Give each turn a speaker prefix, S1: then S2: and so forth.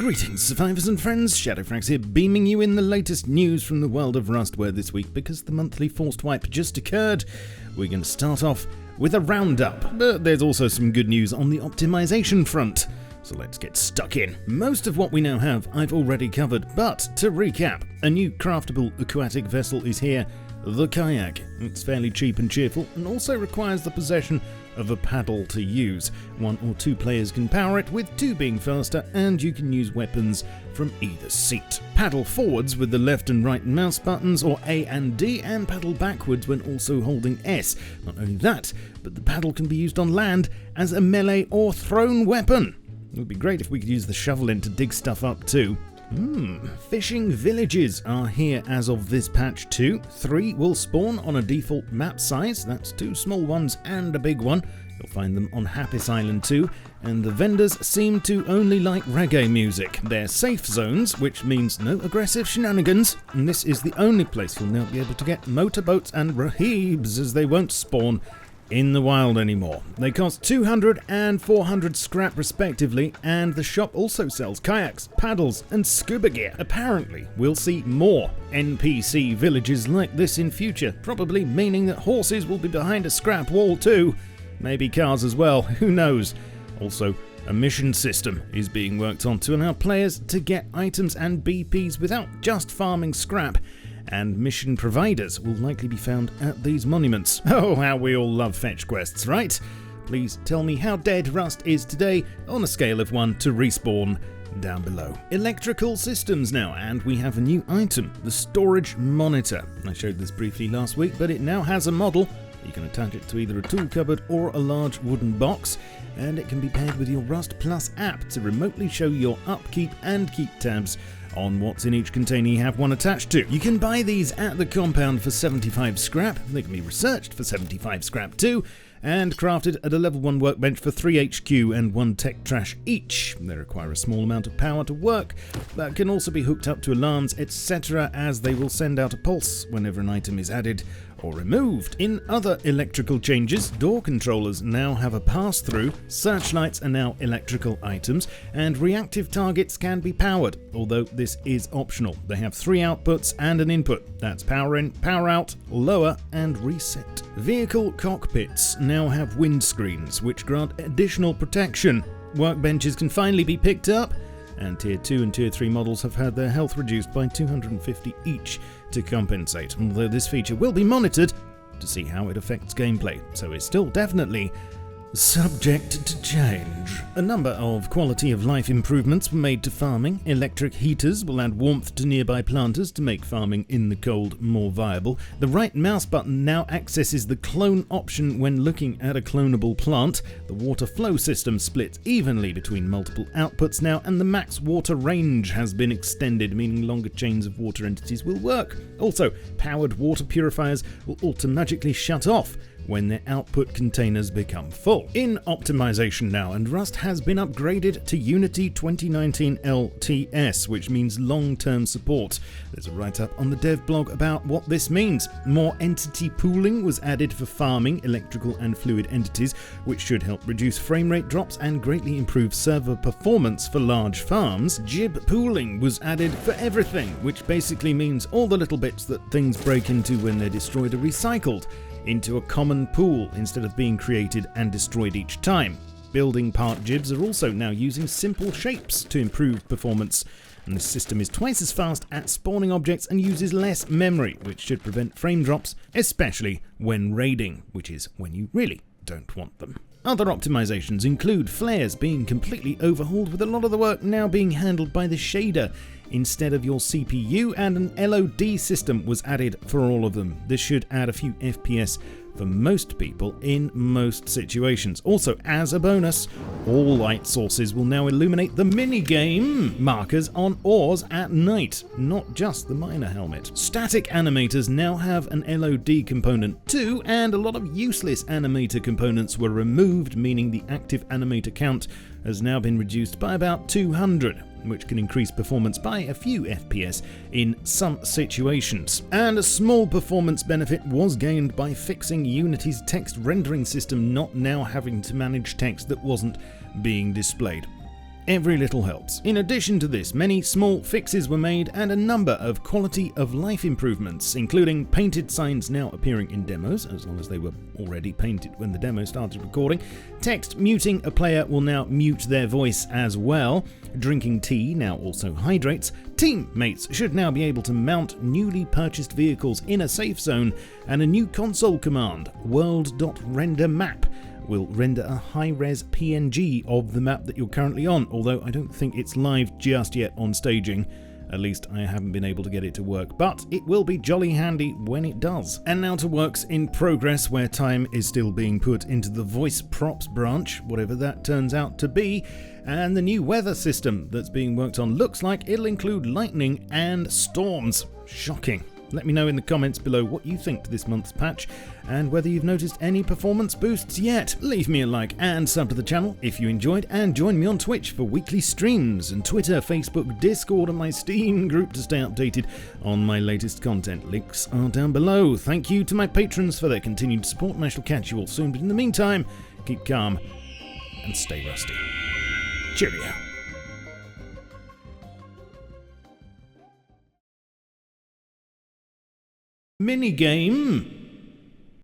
S1: Greetings, survivors and friends, SHADOWFRAX here, beaming you in the latest news from the world of Rustware this week. Because the monthly forced wipe just occurred, we're going to start off with a roundup, but there's also some good news on the optimization front. So let's get stuck in. Most of what we now have I've already covered, but to recap, a new craftable aquatic vessel is here, the kayak. It's fairly cheap and cheerful, and also requires the possession of a paddle to use. 1 or 2 players can power it, with 2 being faster, and you can use weapons from either seat. Paddle forwards with the left and right mouse buttons, or A and D, and paddle backwards when also holding S. Not only that, but the paddle can be used on land as a melee or thrown weapon. It would be great if we could use the shovel in to dig stuff up too. Fishing villages are here as of this patch too. 3 will spawn on a default map size, that's 2 small ones and a big one. You'll find them on Happis Island too, and the vendors seem to only like reggae music. They're safe zones, which means no aggressive shenanigans, and this is the only place you'll now be able to get motorboats and rahibs, as they won't spawn in the wild anymore. They cost 200 and 400 scrap respectively, and the shop also sells kayaks, paddles and scuba gear. Apparently we'll see more NPC villages like this in future, probably meaning that horses will be behind a scrap wall too. Maybe cars as well, who knows. Also, a mission system is being worked on to allow players to get items and BPs without just farming scrap, and mission providers will likely be found at these monuments. Oh, how we all love fetch quests, right? Please tell me how dead Rust is today on a scale of 1 to respawn down below. Electrical systems now, and we have a new item, the storage monitor. I showed this briefly last week, but it now has a model. You can attach it to either a tool cupboard or a large wooden box, and it can be paired with your Rust Plus app to remotely show your upkeep and keep tabs on what's in each container you have one attached to. You can buy these at the compound for 75 scrap, they can be researched for 75 scrap too, and crafted at a level 1 workbench for 3 HQ and 1 tech trash each. They require a small amount of power to work, but can also be hooked up to alarms, etc., as they will send out a pulse whenever an item is added or removed. In other electrical changes, door controllers now have a pass-through, searchlights are now electrical items, and reactive targets can be powered, although this is optional. They have 3 outputs and an input. That's power in, power out, lower, and reset. Vehicle cockpits now have windscreens, which grant additional protection. Workbenches can finally be picked up, and Tier 2 and Tier 3 models have had their health reduced by 250 each to compensate, although this feature will be monitored to see how it affects gameplay, so it's still definitely subject to change. A number of quality of life improvements were made to farming. Electric heaters will add warmth to nearby planters to make farming in the cold more viable. The right mouse button now accesses the clone option when looking at a clonable plant. The water flow system splits evenly between multiple outputs now, and the max water range has been extended, meaning longer chains of water entities will work. Also, powered water purifiers will automatically shut off when their output containers become full. In optimization now, and Rust has been upgraded to Unity 2019 LTS, which means long-term support. There's a write-up on the dev blog about what this means. More entity pooling was added for farming electrical and fluid entities, which should help reduce frame rate drops and greatly improve server performance for large farms. Jib pooling was added for everything, which basically means all the little bits that things break into when they're destroyed are recycled into a common pool instead of being created and destroyed each time. Building part jibs are also now using simple shapes to improve performance, and this system is twice as fast at spawning objects and uses less memory, which should prevent frame drops, especially when raiding, which is when you really don't want them. Other optimizations include flares being completely overhauled, with a lot of the work now being handled by the shader instead of your CPU, and an LOD system was added for all of them. This should add a few FPS for most people in most situations. Also, as a bonus, all light sources will now illuminate the minigame markers on ores at night, not just the miner helmet. Static animators now have an LOD component too, and a lot of useless animator components were removed, meaning the active animator count has now been reduced by about 200, which can increase performance by a few FPS in some situations. And a small performance benefit was gained by fixing Unity's text rendering system not now having to manage text that wasn't being displayed. every little helps. In addition to this, many small fixes were made and a number of quality of life improvements, including painted signs now appearing in demos, as long as they were already painted when the demo started recording. Text muting a player will now mute their voice as well. Drinking tea now also hydrates. Teammates should now be able to mount newly purchased vehicles in a safe zone, and a new console command, world.renderMap, will render a high-res PNG of the map that you're currently on, although I don't think it's live just yet on staging. At least I haven't been able to get it to work, but it will be jolly handy when it does. And now to works in progress, where time is still being put into the voice props branch, whatever that turns out to be, and the new weather system that's being worked on looks like it'll include lightning and storms. Shocking. Let me know in the comments below what you think to this month's patch, and whether you've noticed any performance boosts yet. Leave me a like and sub to the channel if you enjoyed, and join me on Twitch for weekly streams, and Twitter, Facebook, Discord, and my Steam group to stay updated on my latest content. Links are down below. Thank you to my patrons for their continued support, and I shall catch you all soon, but in the meantime, keep calm and stay rusty. Cheerio. Minigame.